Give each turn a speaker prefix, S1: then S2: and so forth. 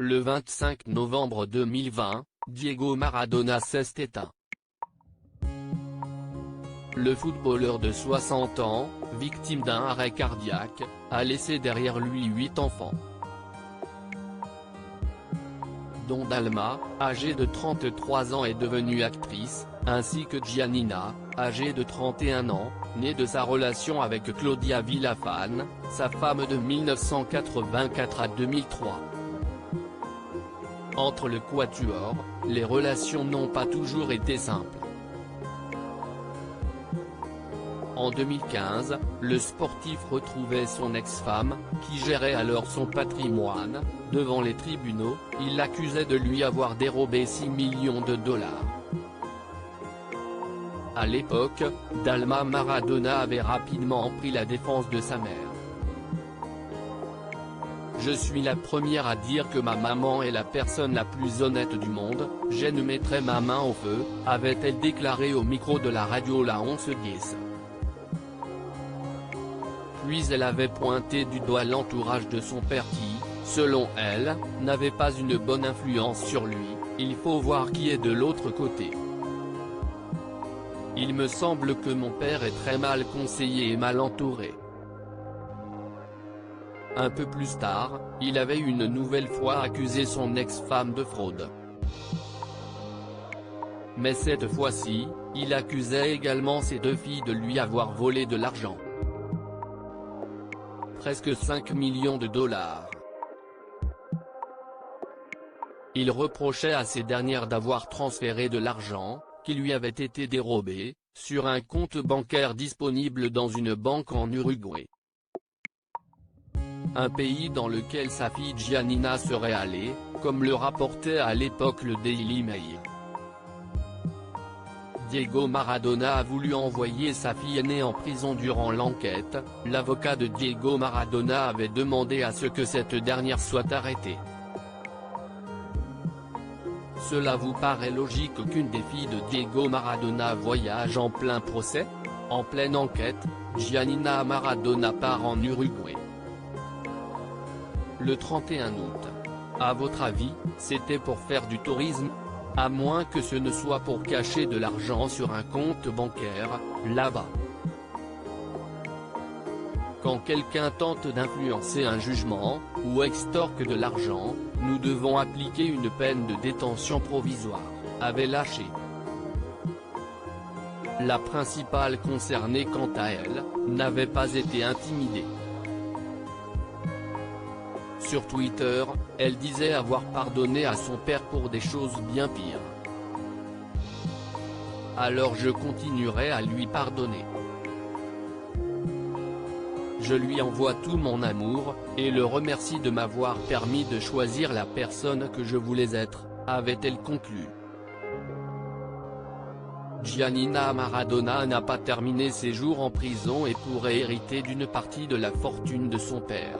S1: Le 25 novembre 2020, Diego Maradona s'est éteint. Le footballeur de 60 ans, victime d'un arrêt cardiaque, a laissé derrière lui 8 enfants, dont Dalma, âgée de 33 ans est devenue actrice, ainsi que Giannina, âgée de 31 ans, née de sa relation avec Claudia Villafane, sa femme de 1984 à 2003. Entre le quatuor, les relations n'ont pas toujours été simples. En 2015, le sportif retrouvait son ex-femme, qui gérait alors son patrimoine. Devant les tribunaux, il l'accusait de lui avoir dérobé 6 millions de dollars. À l'époque, Dalma Maradona avait rapidement pris la défense de sa mère. « Je suis la première à dire que ma maman est la personne la plus honnête du monde, je ne mettrai ma main au feu », avait-elle déclaré au micro de la radio La 1110. Puis elle avait pointé du doigt l'entourage de son père qui, selon elle, n'avait pas une bonne influence sur lui. Il faut voir qui est de l'autre côté. Il me semble que mon père est très mal conseillé et mal entouré. Un peu plus tard, il avait une nouvelle fois accusé son ex-femme de fraude. Mais cette fois-ci, il accusait également ses 2 filles de lui avoir volé de l'argent. Presque 5 millions de dollars. Il reprochait à ces dernières d'avoir transféré de l'argent, qui lui avait été dérobé, sur un compte bancaire disponible dans une banque en Uruguay. Un pays dans lequel sa fille Giannina serait allée, comme le rapportait à l'époque le Daily Mail. Diego Maradona a voulu envoyer sa fille aînée en prison durant l'enquête. L'avocat de Diego Maradona avait demandé à ce que cette dernière soit arrêtée. Cela vous paraît logique qu'une des filles de Diego Maradona voyage en plein procès? En pleine enquête, Giannina Maradona part en Uruguay. Le 31 août. À votre avis, c'était pour faire du tourisme? À moins que ce ne soit pour cacher de l'argent sur un compte bancaire, là-bas. Quand quelqu'un tente d'influencer un jugement, ou extorque de l'argent, nous devons appliquer une peine de détention provisoire, avait lâché. La principale concernée quant à elle, n'avait pas été intimidée. Sur Twitter, elle disait avoir pardonné à son père pour des choses bien pires. Alors je continuerai à lui pardonner. Je lui envoie tout mon amour, et le remercie de m'avoir permis de choisir la personne que je voulais être, avait-elle conclu. Giannina Maradona n'a pas terminé ses jours en prison et pourrait hériter d'une partie de la fortune de son père.